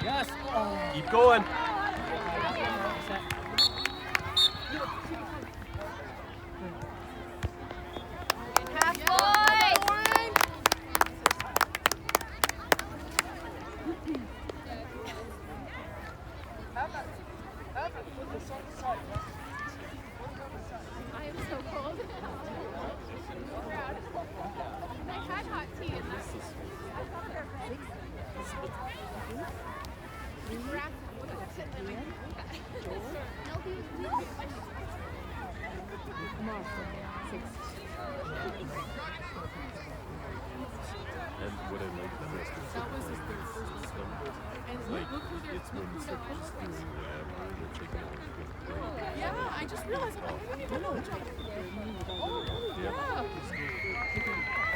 Yes. Oh. Keep going. I am so cold. I had hot tea in this. And what I like the best is That was his third first number. And Like, look who they're it's when look who they're they're just doing whatever, and it's like, oh, it's good play. Yeah, I just realized I don't even know. Oh, yeah.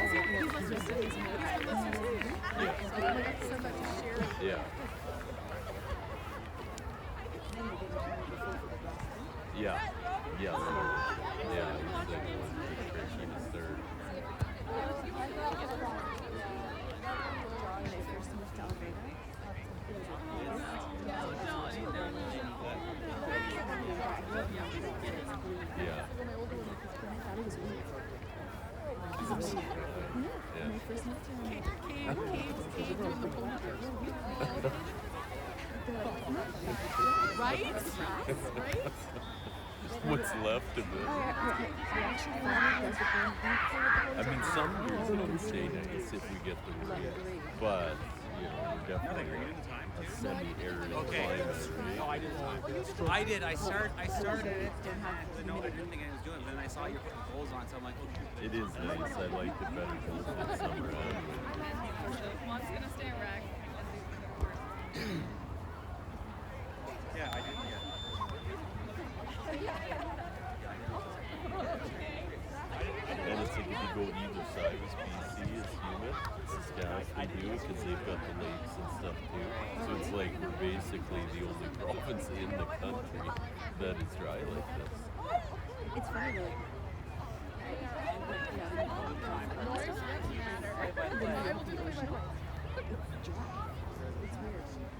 He must have said his notes on this too. Yeah. So I got to send that to Sharon. Yeah. Yeah. Yeah. Yeah. He was like one for sure. She was third. Yeah. Cave doing the ponytails. Right? Right? What's left of it? I mean, some years it would stay nice if we get the rain, but you know, we're definitely a semi-arid climate. I did. I started it, and I didn't think I was doing it. But then I saw you putting goals on, so I'm like, okay. It is nice. I like it better both in summer and winter. One's gonna stay wrecked. Yeah, I did. And it's like if you go either side, it's BC, it's humid. Saskatchewan do it because they've got the lakes and stuff too. So it's like we're basically the only province in the country that is dry like this. It's funny though. It's weird.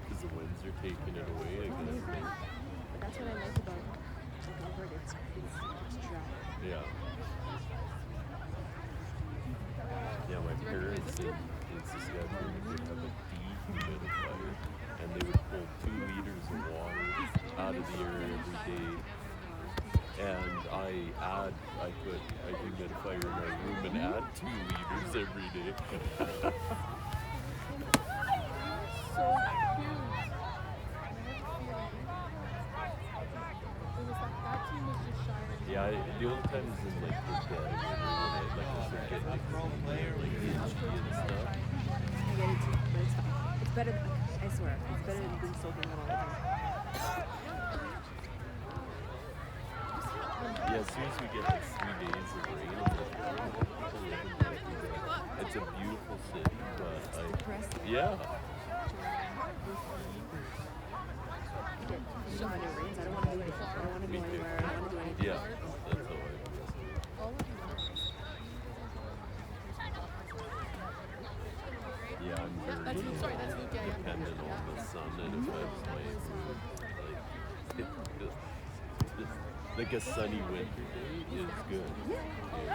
Because the winds are taking it away, I guess. But that's what I like about Alberta. It's dry. Yeah. Yeah, my parents in Saskatchewan would have a dehumidifier, and they would pull 2 liters of water out of the air every day. And I put a humidifier in my room and add 2 liters every day. So cute. It was like that team was just shy. Yeah, the only times in like the dead of winter when I like to forget like itchy and stuff. I get it too, but it's better. I swear, it's better than being soaking wet all the time. Yeah, as soon as we get like 3 days of rain, I'm like, oh, people live in Vancouver. It's a beautiful city, but Depressing. yeah. You know how it rains. I don't want to do anything. I don't want to go anywhere. I don't want to do anything. Yeah, that's how I feel. All of you. Yeah, I'm very That's Luke. Sorry, that's Luke. Yeah, dependent on the sun and it affects my mood. Like a sunny winter day is good. Yeah. Yeah.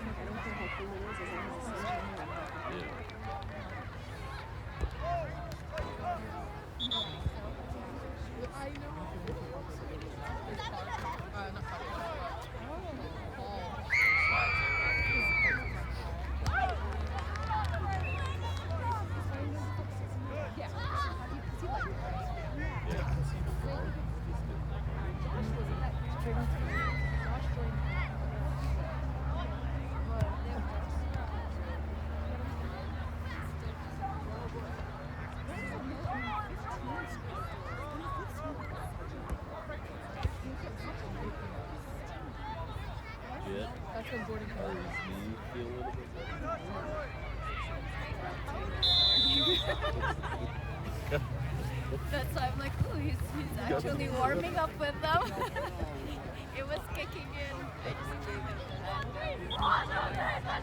I don't care how cool it is as long as the sun's shining. Yeah. I know. Not Yeah, you can see the fog Jet, That's when Gordon how comes. does me feel a little bit better? That's why I'm like, ooh, he's actually warming up with them. It was kicking in. I just gave him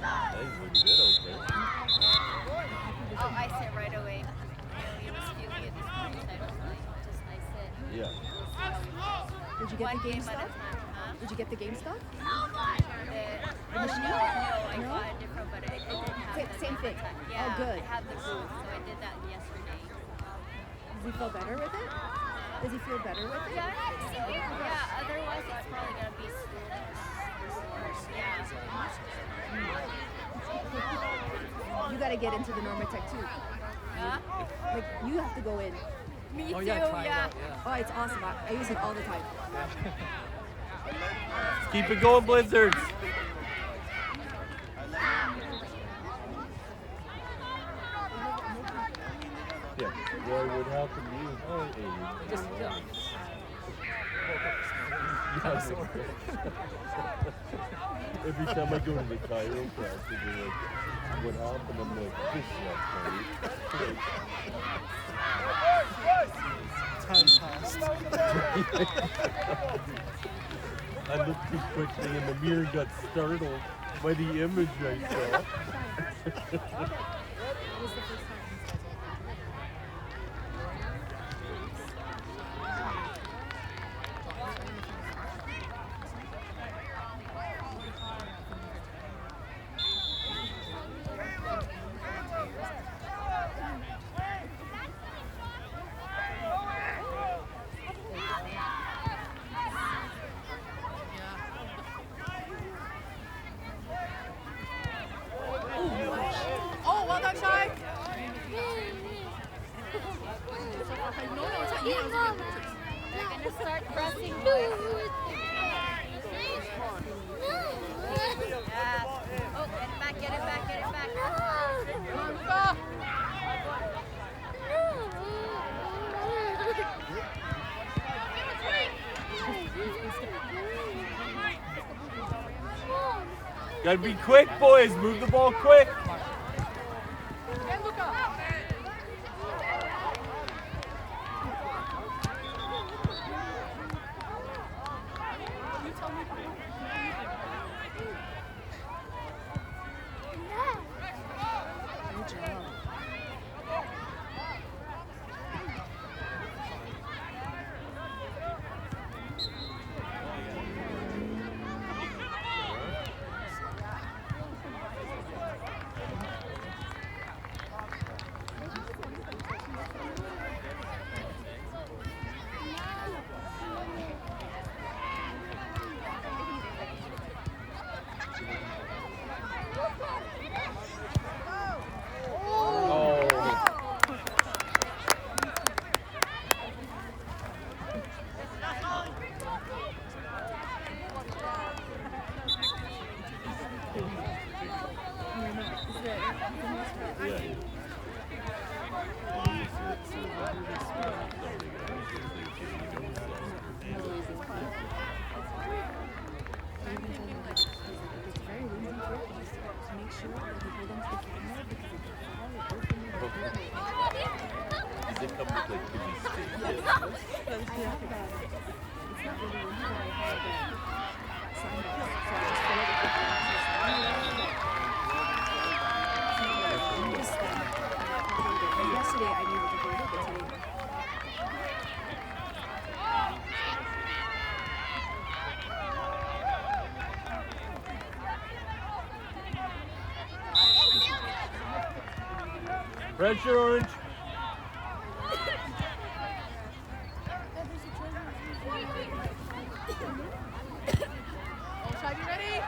that. Hey, we're good, okay? you get one the game game at a stuff? time. Huh? Did you get the game stuff? The machine? No, I No? got a different, but it didn't have the Same thing. time. Oh, Yeah, good. I had the booth, so I did that yesterday. Does he feel better with it? Does he feel better with it? Yeah, otherwise it's probably gonna be worse. Yeah. You gotta get into the Normatec too. Huh? Like you have to go in. Me Oh too, yeah, try it yeah. out, yeah. Oh, it's awesome. I use it all the time. Keep it going, Blizzards. Yeah, what would happen to you? Oh, Just yeah. Every time I go to the chiropractor, they're like, what happened? I'm like, this time passed. I looked too quickly and the mirror got startled by the image I saw. Oh, well done, Shai. They're gonna start pressing boys. Yeah. Oh, get it back, get it back, get it back. Gotta be quick, boys. Move the ball quick. Good job. Does it come with like kidney steak? Yesterday I needed to hold it, but today. Pressure, Orange. Oh, Shai, be ready?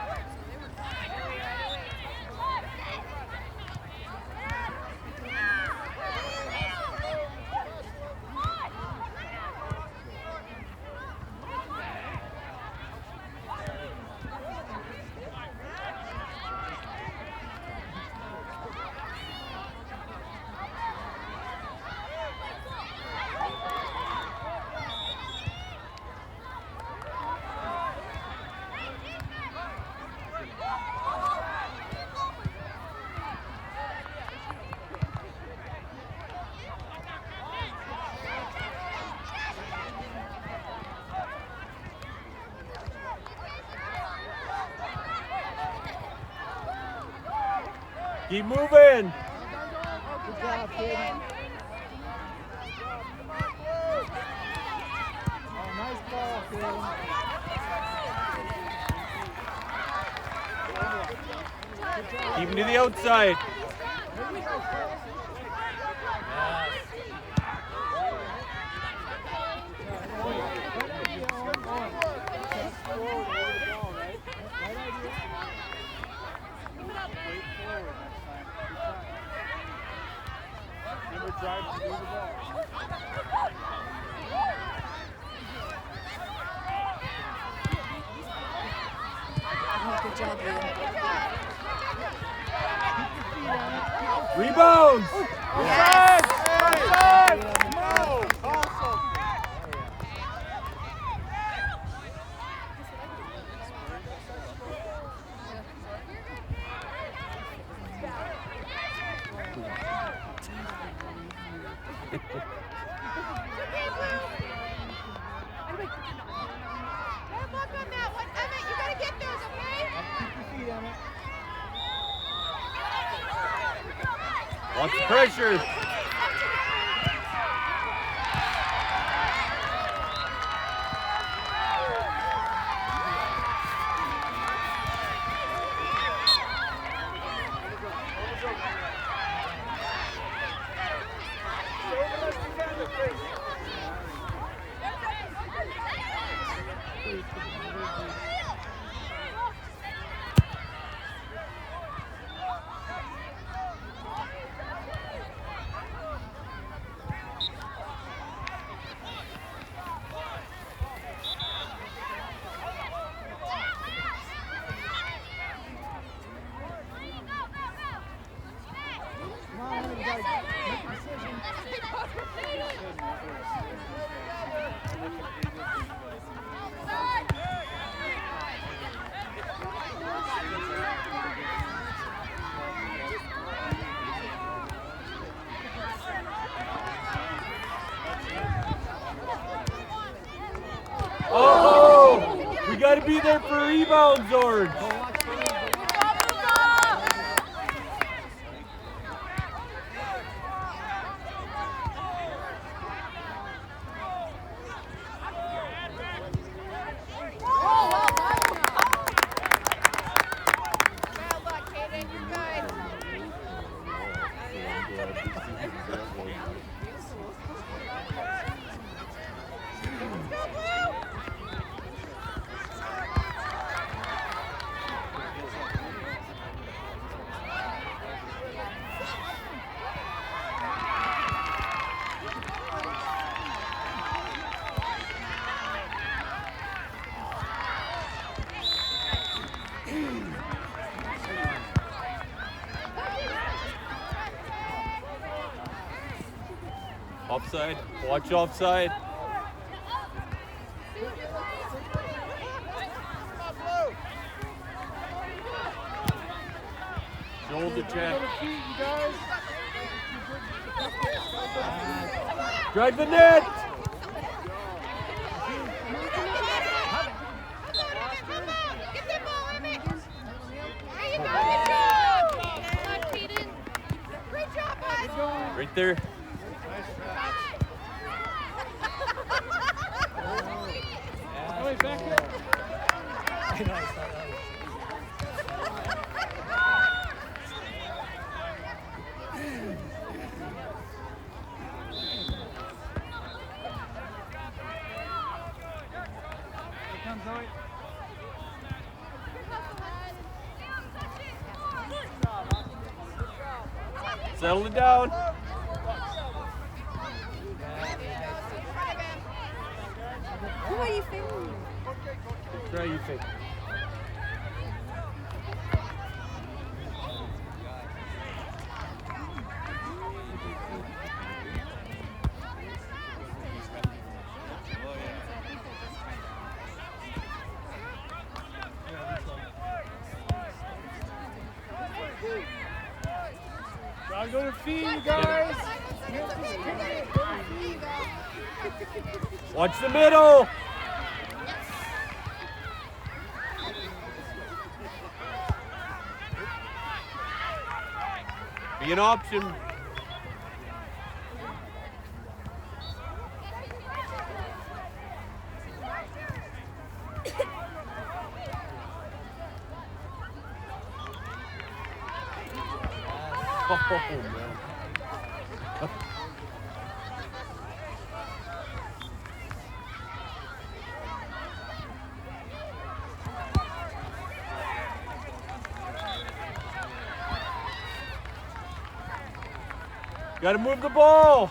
Keep moving. Good job, kid. Oh, nice Keep him to the outside. Oh, good job, Lou. Rebounds! Yes! Don't look on that one. Emmett, you gotta get those, okay? Lots of pressure. Oh! We gotta be there for rebounds, Orange. Well done, Kaden. You're good. Let's go, Blue! Offside. Watch offside. Shoulder check. Drive the net. Get that ball, Emmett! There you go! Good job! Come on, Kaden! Great job, bud! Right there. Settle it down. Who are you filming? Try you think. I'm going to feed you guys. Watch the middle. Be an option. man. Gotta move the ball.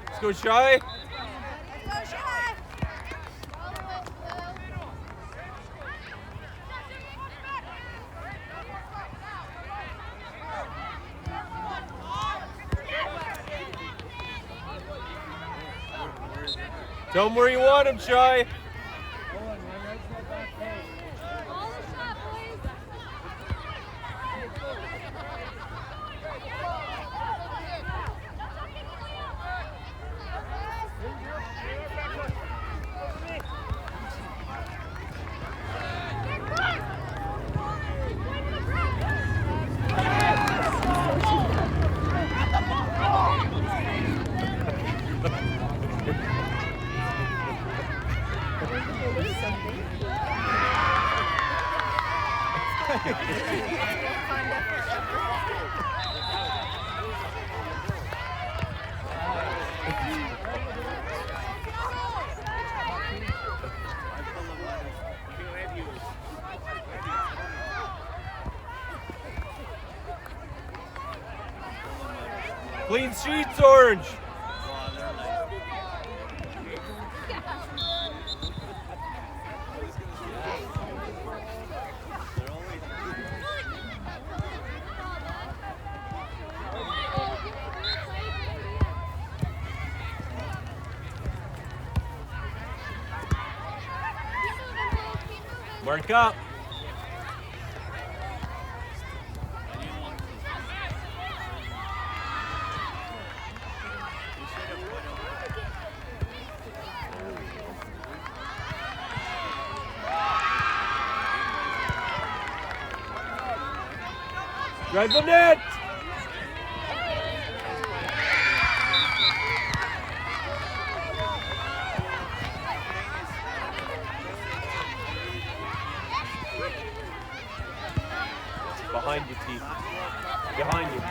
Let's go, Shy. Tell him where you want him, Shy. Clean sheets, Orange. Mark up. Drive the net. Behind you, T. Behind you.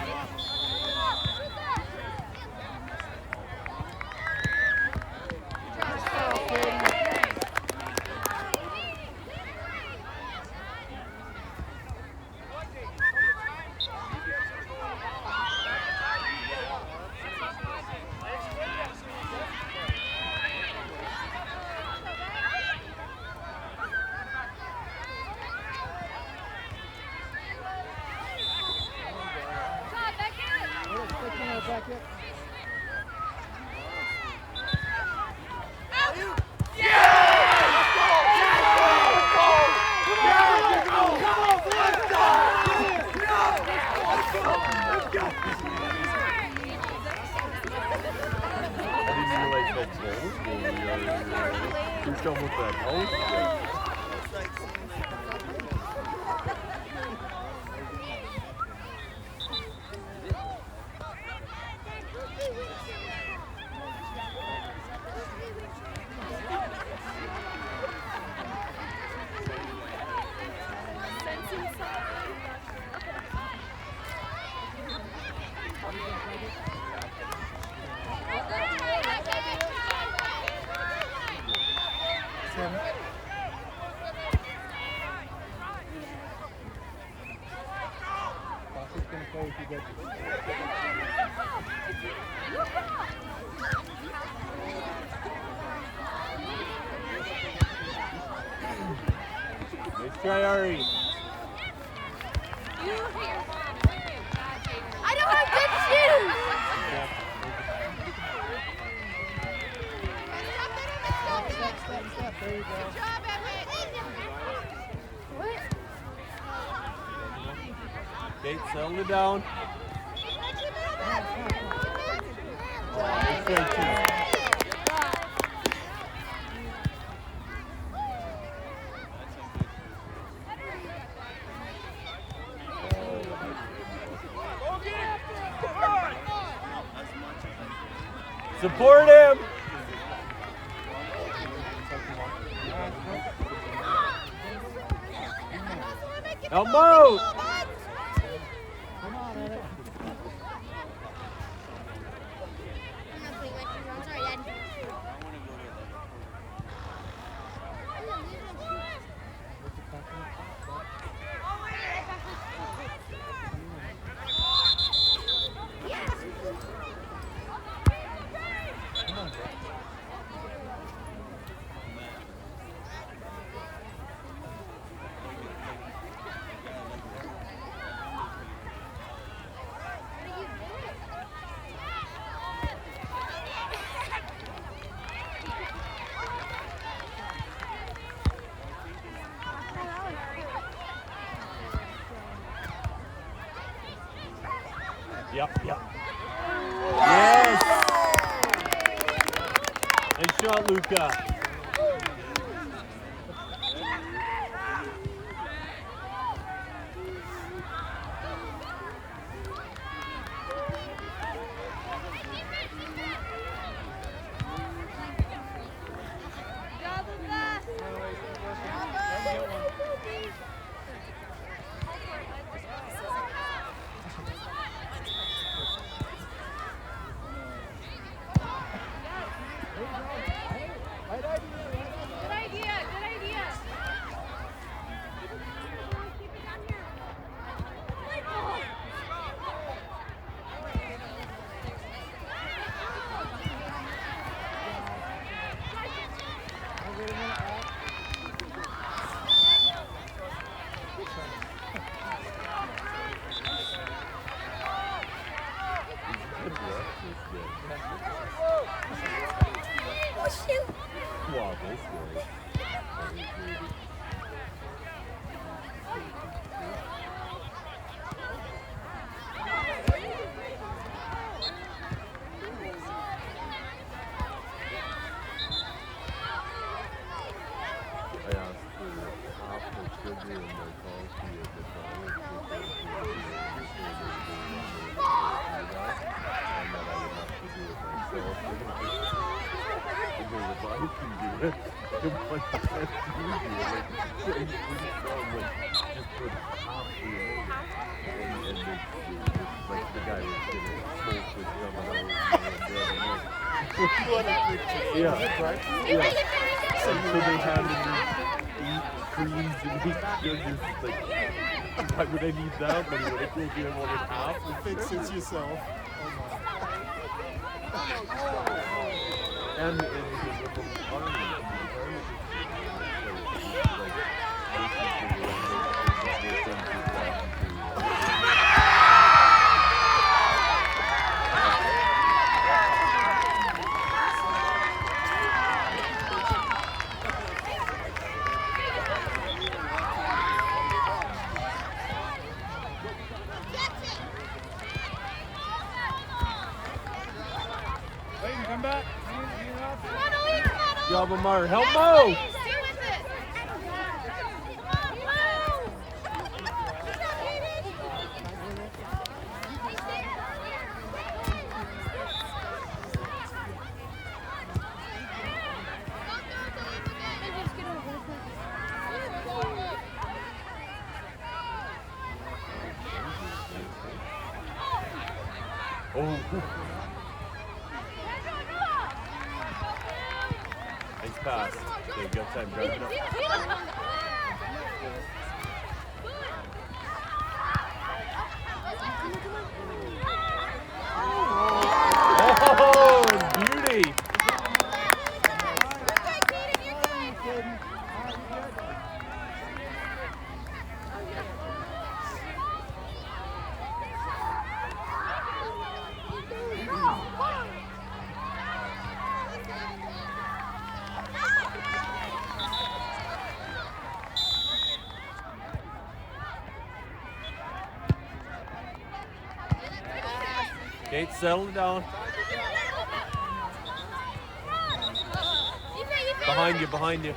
Nice try, Ari. I don't have good shoes. Step. There you go. Good job, Edwin. What? Okay, settle it down. Support him. Elmo. Come on, Eric. Yep. Yes. Nice shot, Luca. Wow, this way. I asked for half the sugar in my coffee at the time, and that I would have to do it myself. Because if I can do it, why can't you do it? Like, just put half the egg, and like the guy was getting smoked with someone else. Yeah, right? Yeah. And so they handed me 8 creams and 8 sugars. Like, why would I need that many when I told you I wanted half? Fix it yourself. And the army. Clayton, come back. Job, Amar. Help Mo! Oh. Nice pass. Okay, good time, Brandon. Oh, beauty! Kate, settle down. Behind you, behind you.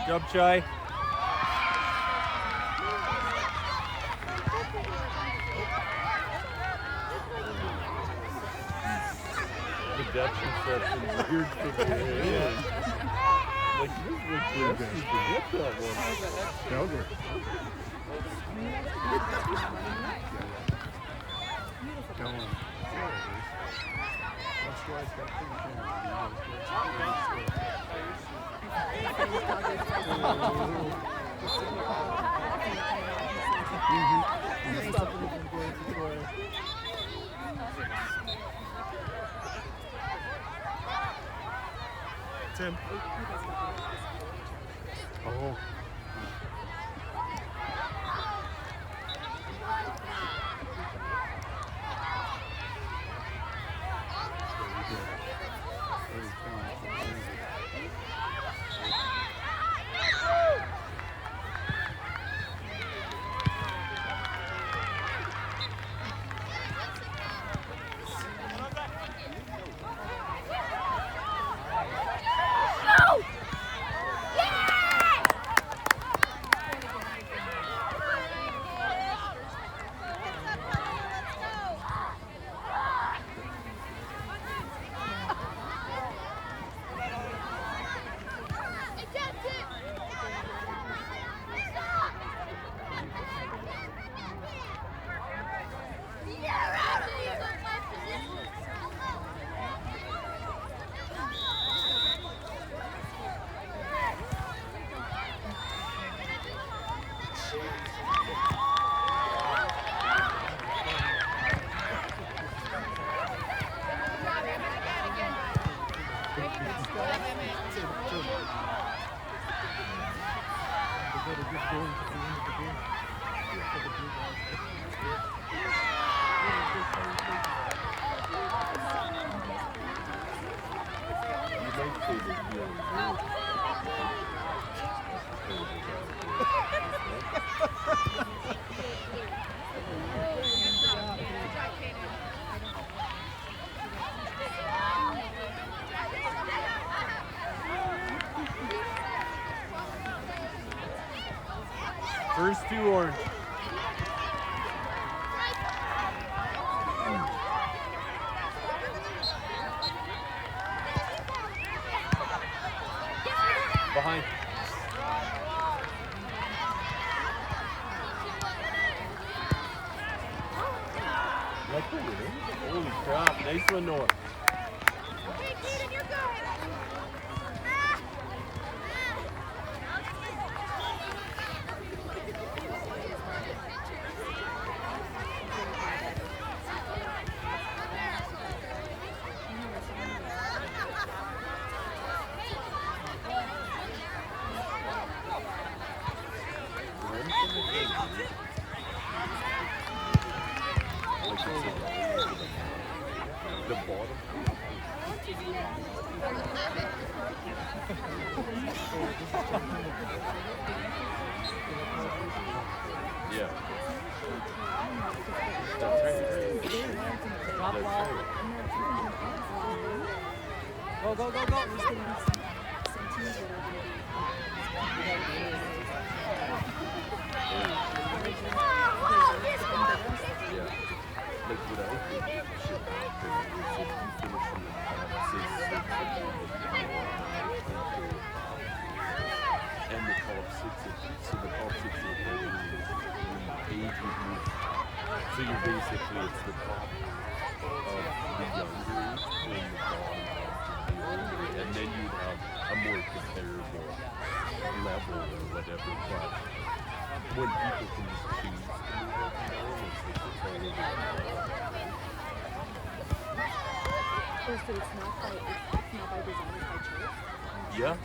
Job, Chai. The depth perception's weird for the end. Like, this looks like you can hit that one. Calgary. Go on. That's why it's got pretty Tim. Oh. First two orange. Behind. Holy crap, nice one, Noah. Okay, Kaden, you're going. The bottom. Yeah. That's right. That's right. Go, go, go, go. Yeah. Like what I think should happen is if you finish in the top, say 6 and the top 6, so the top 6 are the age would move. So you're basically, it's the top of the younger age playing the bottom of the older, and then you'd have a more comparable level or whatever, but when people can just choose to move up and down, it's all over. So it's not by design, it's by choice. Yeah.